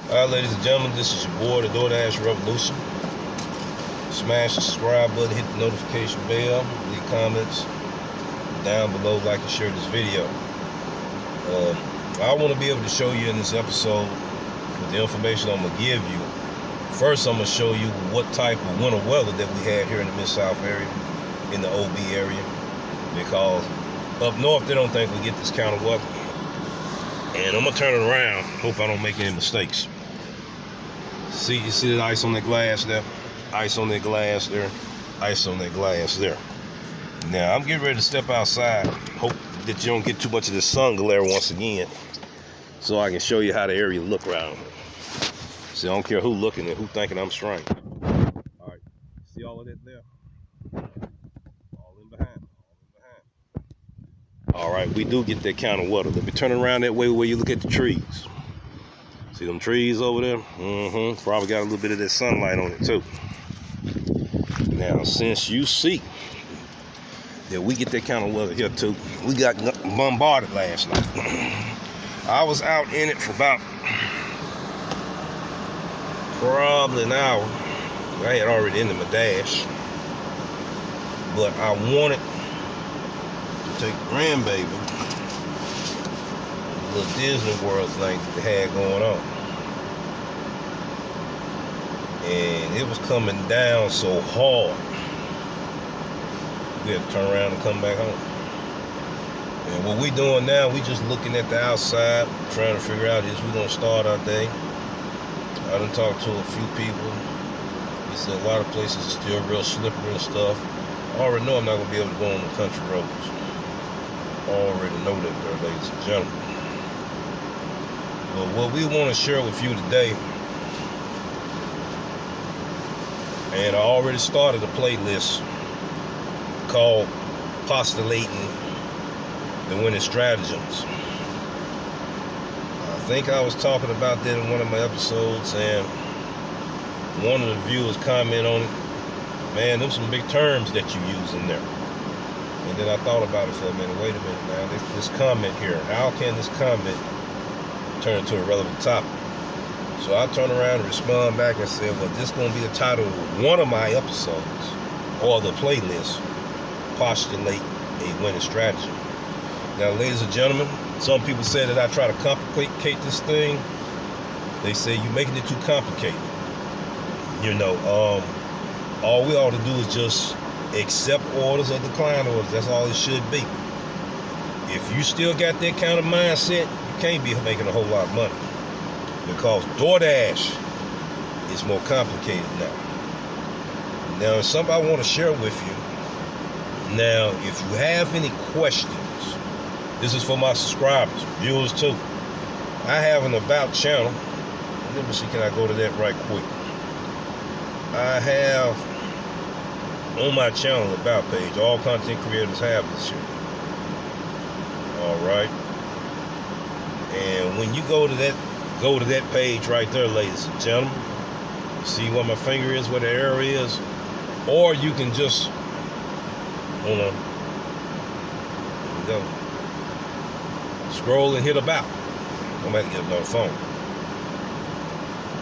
Alright, ladies and gentlemen, this is your boy, the Doordash Revolution. Smash the subscribe button, hit the notification bell, leave comments down below, like and share this video. I want to be able to show you in this episode with the information I'm going to give you. First, I'm going to show you what type of winter weather that we had here in the Mid-South area, in the OB area, because up north they don't think we get this kind of weather. And I'm going to turn it around, hope I don't make any mistakes. See, you see that ice on that glass there? Ice on that glass there. Ice on that glass there. Now, I'm getting ready to step outside. Hope that you don't get too much of this sun glare once again, so I can show you how the area look around. See, I don't care who looking and who thinking I'm strange. All right, see all of that there? All in behind. All right, we do get that kind of weather. Let me turn around that way where you look at the trees. See them trees over there? Probably got a little bit of that sunlight on it too. Now, since you see that we get that kind of weather here too, we got bombarded last night. I was out in it for about probably an hour. I had already ended my dash, but I wanted to take the grandbaby little Disney World thing that they had going on, and it was coming down so hard we had to turn around and come back home. And what we doing now, we just looking at the outside, trying to figure out is we gonna start our day. I done talked to a few people. He said a lot of places are still real slippery and stuff. I already know I'm not gonna be able to go on the country roads. I already know that there, ladies and gentlemen. But what we want to share with you today, and I already started a playlist called Postulating the Winning Strategems. I think I was talking about that in one of my episodes, and one of the viewers commented on it. Man, them some big terms that you use in there. And then I thought about it for a minute. Wait a minute now, this comment here, how can this comment turn into a relevant topic? So I turned around and respond back and said, well, this is going to be the title of one of my episodes, or the playlist, Postulate a Winning Strategy. Now, ladies and gentlemen, some people say that I try to complicate this thing. They say you're making it too complicated. You know, all we ought to do is just accept orders or decline orders. That's all it should be. If you still got that kind of mindset, you can't be making a whole lot of money, because Doordash is more complicated now. Now, it's something I want to share with you. Now, if you have any questions, this is for my subscribers, viewers too. I have an About channel. Let me see, can I go to that right quick? I have on my channel About page. All content creators have this here. All right. And when you go to that page right there, ladies and gentlemen, see where my finger is, where the arrow is, or you can just, hold on, here we go, scroll and hit About. I'm going to get another phone.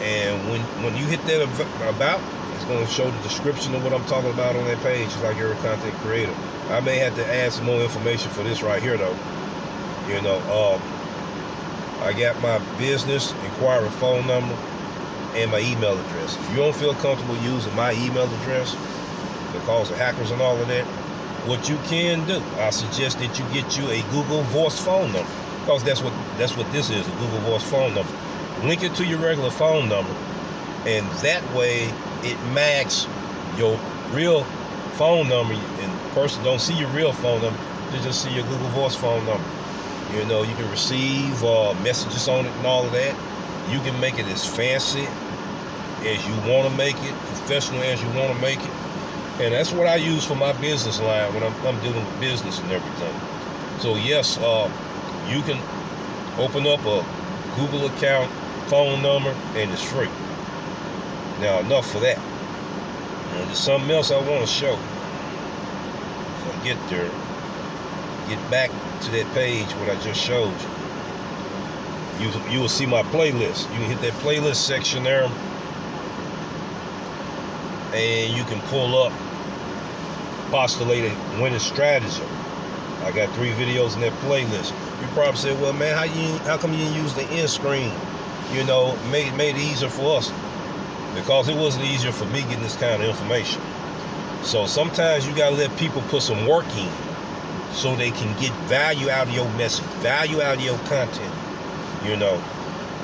And when you hit that About, it's going to show the description of what I'm talking about on that page, just like every content creator. I may have to add some more information for this right here, though. You know, I got my business inquiry phone number and my email address. If you don't feel comfortable using my email address because of hackers and all of that, what you can do, I suggest that you get you a Google Voice phone number, because that's what this is, a Google Voice phone number. Link it to your regular phone number, and that way it matches your real phone number, and the person don't see your real phone number, they just see your Google Voice phone number. You know, you can receive messages on it and all of that. You can make it as fancy as you want to make it, professional as you want to make it. And that's what I use for my business line when I'm dealing with business and everything. So yes, you can open up a Google account, phone number, and it's free. Now, enough for that. Now, there's something else I want to show. If I get there, get back to that page what I just showed you. you will see my playlist. You can hit that playlist section there, and you can pull up Postulate winning strategem. I got 3 videos in that playlist. You probably say, well, man, how come you didn't use the end screen? You know, made it easier for us. Because it wasn't easier for me getting this kind of information. So sometimes you gotta let people put some work in so they can get value out of your message, value out of your content. You know,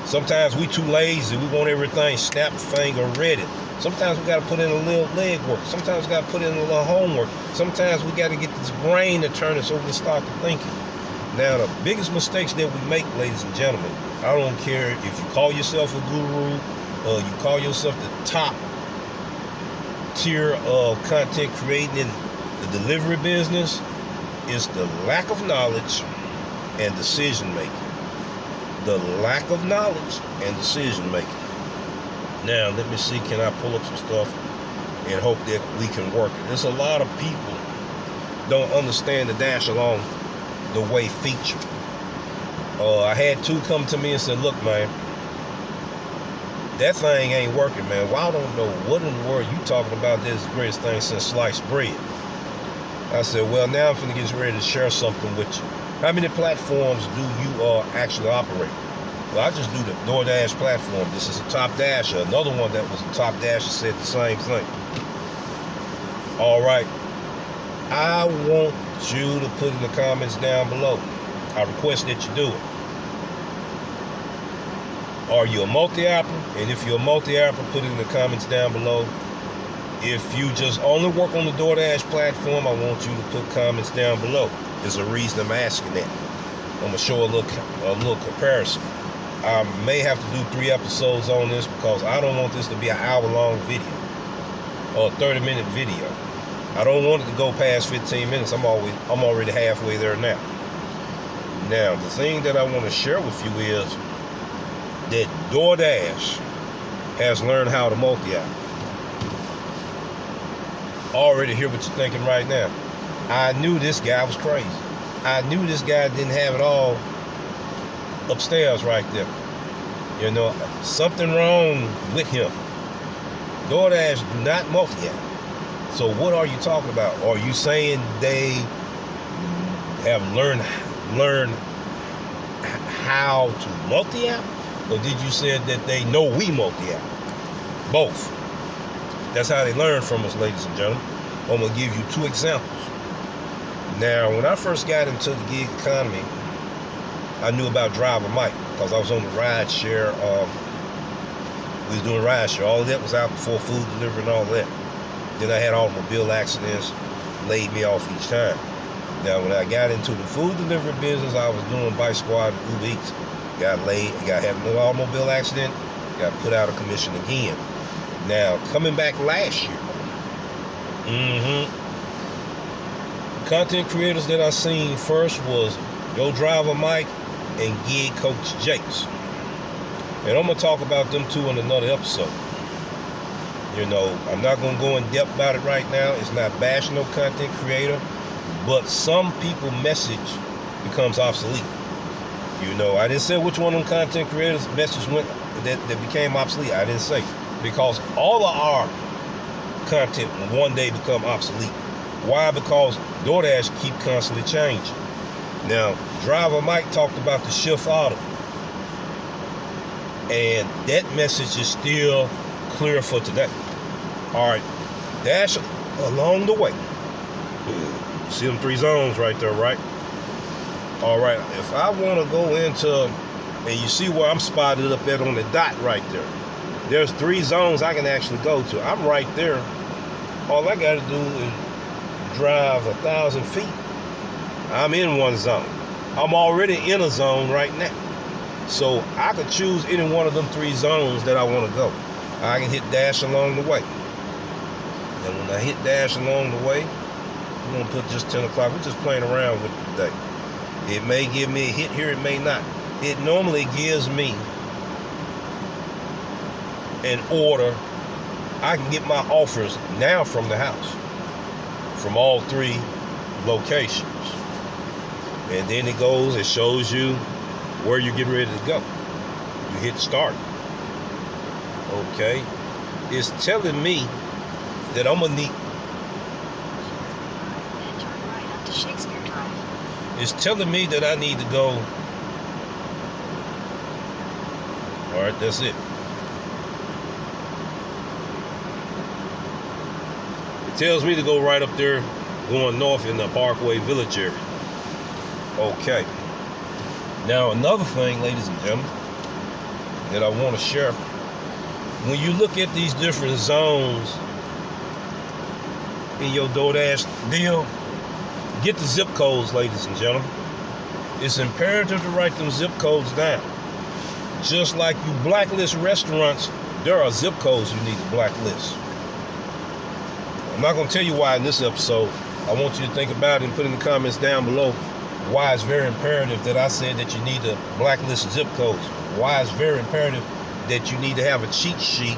sometimes we too lazy. We want everything snap finger ready. Sometimes we gotta put in a little leg work. Sometimes we gotta put in a little homework. Sometimes we gotta get this brain to turn us over to start thinking. Now, the biggest mistakes that we make, ladies and gentlemen, I don't care if you call yourself a guru, you call yourself the top tier of content creating in the delivery business, is the lack of knowledge and decision making. The lack of knowledge and decision making. Now, let me see, can I pull up some stuff and hope that we can work it. There's a lot of people don't understand the dash along the way feature. I had 2 come to me and said, look, man, that thing ain't working, man. Well, I don't know what in the world you talking about. This is the greatest thing since sliced bread. I said, well, now I'm finna get ready to share something with you. How many platforms do you actually operate? Well, I just do the Doordash platform. This is a top dasher. Another one that was a top dasher said the same thing. All right. I want you to put in the comments down below. I request that you do it. Are you a multi-apper? And if you're a multi-apper, put it in the comments down below. If you just only work on the Doordash platform, I want you to put comments down below. There's a reason I'm asking that. I'm gonna show a little comparison. I may have to do 3 episodes on this because I don't want this to be an hour-long video or a 30-minute video. I don't want it to go past 15 minutes. I'm already halfway there now. Now, the thing that I want to share with you is that Doordash has learned how to multi-app. Already hear what you're thinking right now. I knew this guy was crazy. I knew this guy didn't have it all upstairs right there. You know, something wrong with him. Doordash do not multi-app. So what are you talking about? Are you saying they have learned how to multi-app? Or did you say that they know we multi-app? Both. That's how they learn from us, ladies and gentlemen. I'm going to give you 2 examples. Now, when I first got into the gig economy, I knew about Driver Mike because I was on the ride share. We was doing ride share. All of that was out before food delivery and all that. Then I had automobile accidents, laid me off each time. Now, when I got into the food delivery business, I was doing Bike Squad and Uber Eats. Got had another automobile accident, got put out of commission again. Now, coming back last year, content creators that I seen first was Yo Driver Mike and Gig Coach Jakes. And I'm going to talk about them 2 in another episode. You know, I'm not going to go in depth about it right now. It's not bashing no content creator, but some people's message becomes obsolete. You know, I didn't say which one of them content creators' message went that became obsolete. I didn't say. Because all of our content will one day become obsolete. Why? Because Doordash keep constantly changing. Now, Driver Mike talked about the shift audible. And that message is still clear for today. All right, dash along the way. See them 3 zones right there, right? All right, if I want to go into, and you see where I'm spotted up at on the dot right there. There's 3 zones I can actually go to. I'm right there. All I got to do is drive 1,000 feet. I'm in one zone. I'm already in a zone right now. So I could choose any one of them 3 zones that I want to go. I can hit dash along the way. And when I hit dash along the way, I'm going to put just 10 o'clock. We're just playing around with it today. It may give me a hit here, it may not. It normally gives me an order. I can get my offers now from the house, from all 3 locations. And then it shows you where you're getting ready to go. You hit start. Okay. It's telling me that I'm gonna need. Then turn right onto Shakespeare Drive. It's telling me that I need to go. All right, that's it. It tells me to go right up there, going north in the Parkway Village area. Okay. Now, another thing, ladies and gentlemen, that I want to share. When you look at these different zones in your DoorDash deal, get the zip codes, ladies and gentlemen. It's imperative to write them zip codes down. Just like you blacklist restaurants, there are zip codes you need to blacklist. I'm not going to tell you why in this episode. I want you to think about it and put in the comments down below why it's very imperative that I said that you need to blacklist zip codes. Why it's very imperative that you need to have a cheat sheet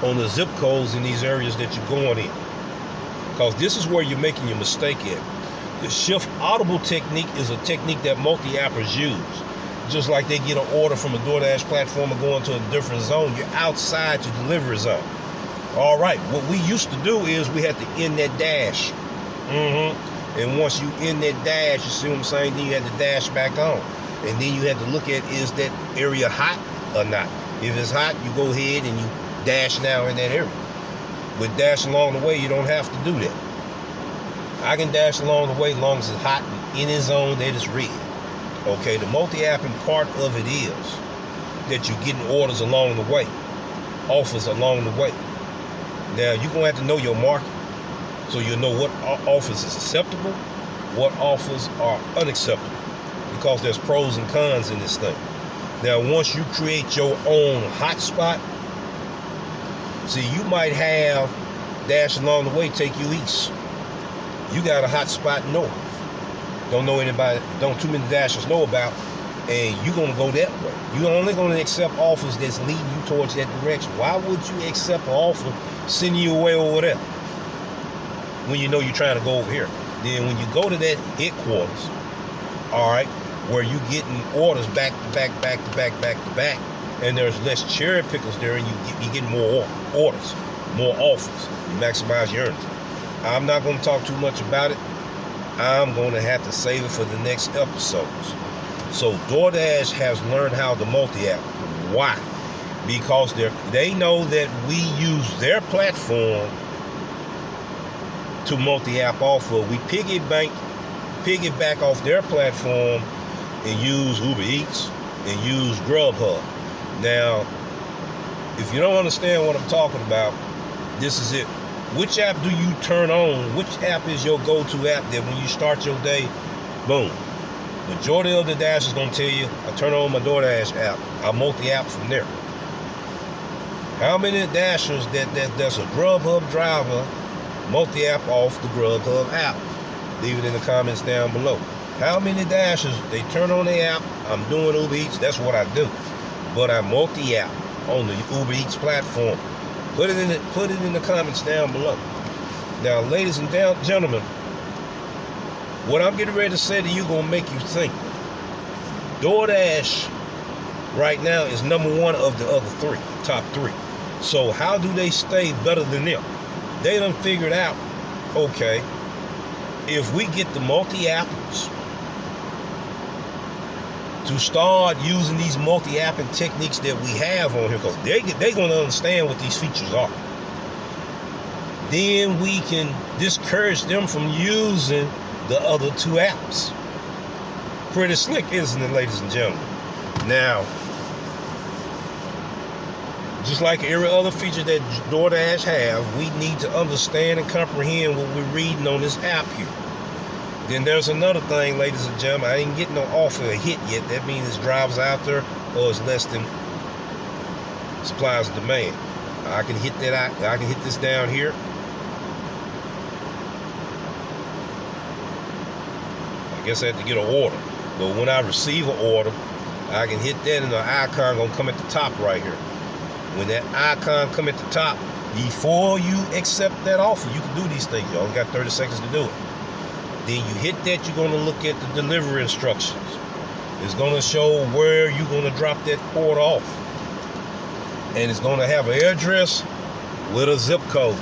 on the zip codes in these areas that you're going in. Because this is where you're making your mistake at. The shift audible technique is a technique that multi-appers use. Just like they get an order from a DoorDash platform and go into a different zone, you're outside your delivery zone. All right, what we used to do is we had to end that dash. And once you end that dash, you see what I'm saying, then you had to dash back on. And then you had to look at, is that area hot or not? If it's hot, you go ahead and you dash now in that area. With dash along the way, you don't have to do that. I can dash along the way as long as it's hot and in a zone that is red. Okay, the multi-apping part of it is that you're getting orders along the way, offers along the way. Now, you're going to have to know your market, so you'll know what offers is acceptable, what offers are unacceptable, because there's pros and cons in this thing. Now, once you create your own hotspot, see, you might have dash along the way take you east. You got a hotspot north. Don't know anybody, don't too many dashers know about, and you're going to go that way. You're only going to accept offers that's leading you towards that direction. Why would you accept an offer sending you away over there when you know you're trying to go over here? Then when you go to that headquarters, all right, where you getting orders back to back, back to back, back to back, and there's less cherry pickers there, and you get more orders, more offers. You maximize your earnings. I'm not going to talk too much about it. I'm going to have to save it for the next episodes. So DoorDash has learned how to multi-app. Why? Because they know that we use their platform to multi-app off of. We piggyback off their platform and use Uber Eats and use Grubhub. Now, if you don't understand what I'm talking about, this is it. Which app do you turn on? Which app is your go-to app that when you start your day, boom. Majority of the Dash is going to tell you, I turn on my DoorDash app. I multi-app from there. How many Dashers that's a Grubhub driver multi-app off the Grubhub app? Leave it in the comments down below. How many Dashers, they turn on the app, I'm doing Uber Eats, that's what I do. But I multi-app on the Uber Eats platform. Put it in the comments down below. Now, ladies and gentlemen, what I'm getting ready to say to you gonna make you think. DoorDash right now is number one of the other three, top three. So how do they stay better than them? They done figured out, okay, if we get the multi-appers to start using these multi-apping techniques that we have on here, because they're going to understand what these features are. Then we can discourage them from using the other two apps. Pretty slick, isn't it, ladies and gentlemen? Now, just like every other feature that DoorDash have, we need to understand and comprehend what we're reading on this app here. Then there's another thing, ladies and gentlemen. I ain't getting no offer or hit yet. That means it's drivers out there or it's less than supplies and demand. I can hit that out. I can hit this down here. I guess I have to get an order. But when I receive an order, I can hit that and the icon gonna come at the top right here. When that icon come at the top, before you accept that offer, you can do these things. You only got 30 seconds to do it. Then you hit that, you're going to look at the delivery instructions. It's going to show where you're going to drop that order off. and it's going to have an address with a zip code.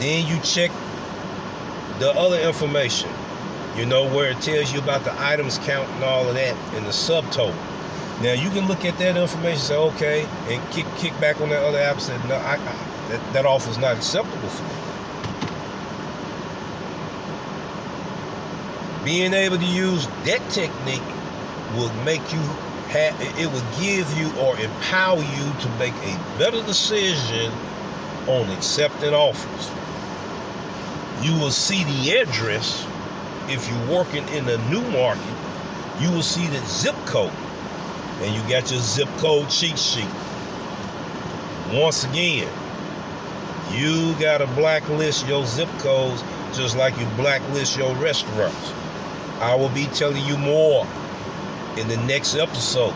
Then you check the other information, you know, where it tells you about the items count and all of that, and the subtotal. Now you can look at that information and say, okay, and kick back on that other app and say, no, that offer is not acceptable for me. Being able to use that technique will make you it will give you or empower you to make a better decision on accepting offers. You will see the address. If you're working in a new market, you will see the zip code, and you got your zip code cheat sheet. Once again, you got to blacklist your zip codes just like you blacklist your restaurants. I will be telling you more in the next episode.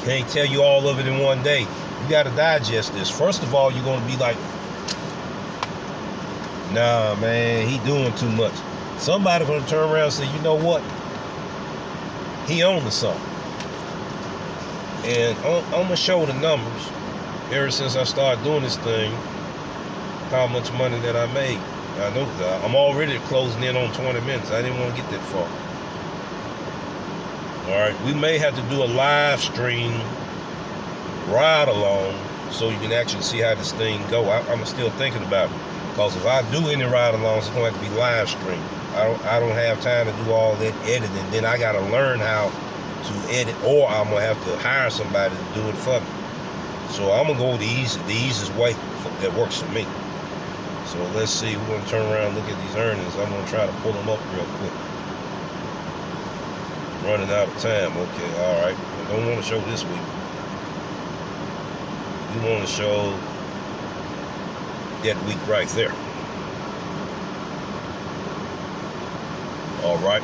Can't tell you all of it in one day. You got to digest this. First of all, you're going to be like, nah, man, he doing too much. Somebody going to turn around and say, you know what? He owns something. And I'm going to show the numbers ever since I started doing this thing, how much money that I made. I know that I'm already closing in on 20 minutes. I didn't want to get that far. All right, we may have to do a live stream ride along so you can actually see how this thing go. I'm still thinking about it, because if I do any ride alongs, it's going to have to be live stream. I don't have time to do all that editing. Then I got to learn how to edit, or I'm going to have to hire somebody to do it for me. So I'm going to go the easiest way that works for me. So let's see, we're going to turn around and look at these earnings. I'm going to try to pull them up real quick. Running out of time. Okay, all right. I don't want to show this week. We want to show that week right there. All right.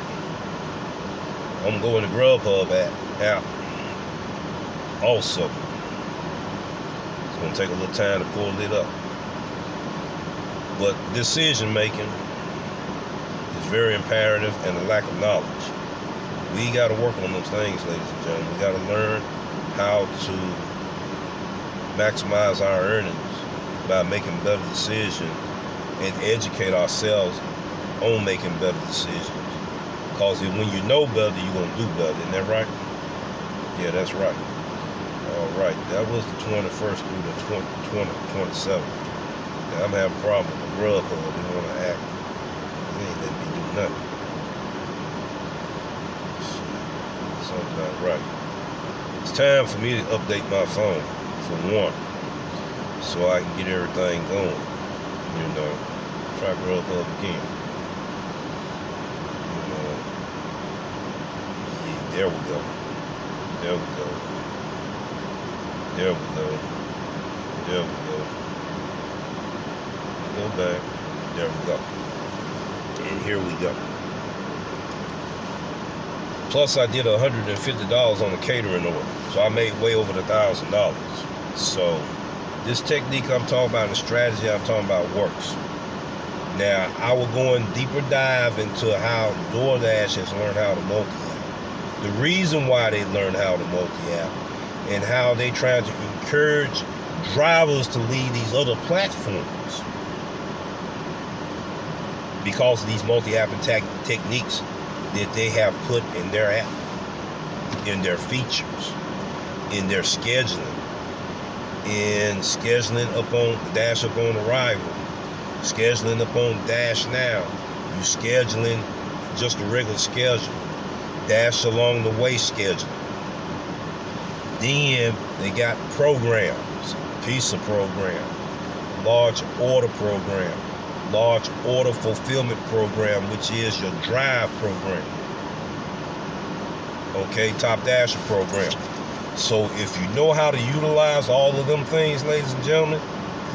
I'm going to Grubhub app. Also, it's going to take a little time to pull it up. But decision making is very imperative, and the lack of knowledge. We got to work on those things, ladies and gentlemen. We got to learn how to maximize our earnings by making better decisions and educate ourselves on making better decisions. Because when you know better, you're going to do better. Isn't that right? Yeah, that's right. All right. That was the 21st through the 27th. Now, I'm having a problem with the Grubhub. They want to act. They ain't letting me do nothing. Something's not right. It's time for me to update my phone, for one, so I can get everything going. You know, try Grubhub again. You know, yeah, there we go. There we go. There we go. There we go. Go back. There we go. And here we go. Plus, I did $150 on a catering order, so I made way over $1,000. So, this technique I'm talking about, and the strategy I'm talking about, works. Now, I will go in deeper dive into how Doordash has learned how to multi-app. The reason why they learned how to multi-app, and how they try to encourage drivers to leave these other platforms because of these multi-apping techniques that they have put in their app, in their features, in their scheduling, upon Dash upon arrival, scheduling upon Dash now. You scheduling just a regular schedule, Dash along the way scheduling. Then they got programs, pizza program, large order program, large order fulfillment program, which is your drive program. Okay, Top Dasher program. So if you know how to utilize all of them things, ladies and gentlemen,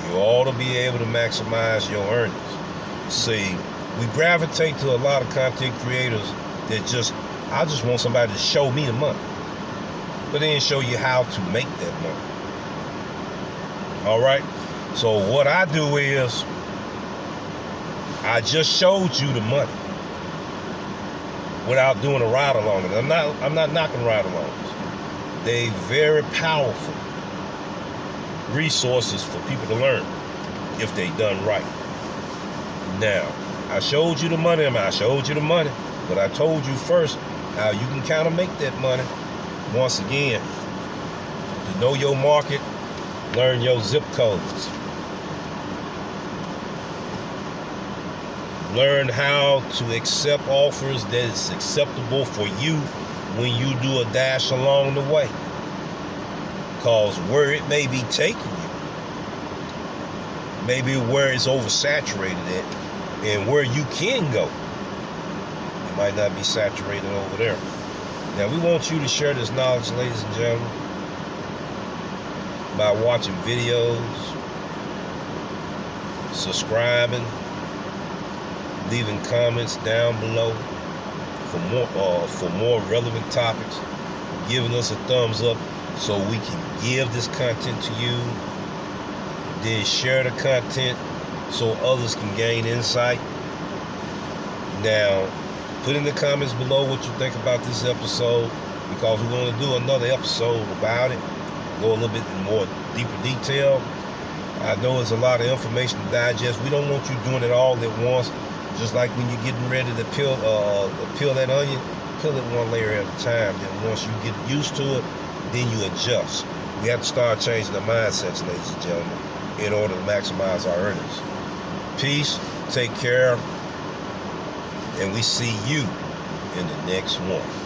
you ought to be able to maximize your earnings. See, we gravitate to a lot of content creators that I just want somebody to show me the money, but they didn't show you how to make that money. All right. So what I do is, I just showed you the money without doing a ride along. And I'm not knocking ride alongs. They very powerful resources for people to learn if they done right. Now, I showed you the money, but I told you first how you can kind of make that money. Once again, to know your market, learn your zip codes. Learn how to accept offers that is acceptable for you when you do a dash along the way. Because where it may be taking you, maybe where it's oversaturated at, and where you can go, it might not be saturated over there. Now, we want you to share this knowledge, ladies and gentlemen, by watching videos, subscribing, leaving comments down below for more relevant topics, giving us a thumbs up so we can give this content to you, then share the content so others can gain insight. Now, put in the comments below what you think about this episode, because we're going to do another episode about it, go a little bit in more deeper detail. I know it's a lot of information to digest. We don't want you doing it all at once. Just like when you're getting ready to peel that onion, peel it one layer at a time. Then once you get used to it, then you adjust. We have to start changing our mindsets, ladies and gentlemen, in order to maximize our earnings. Peace, take care, and we see you in the next one.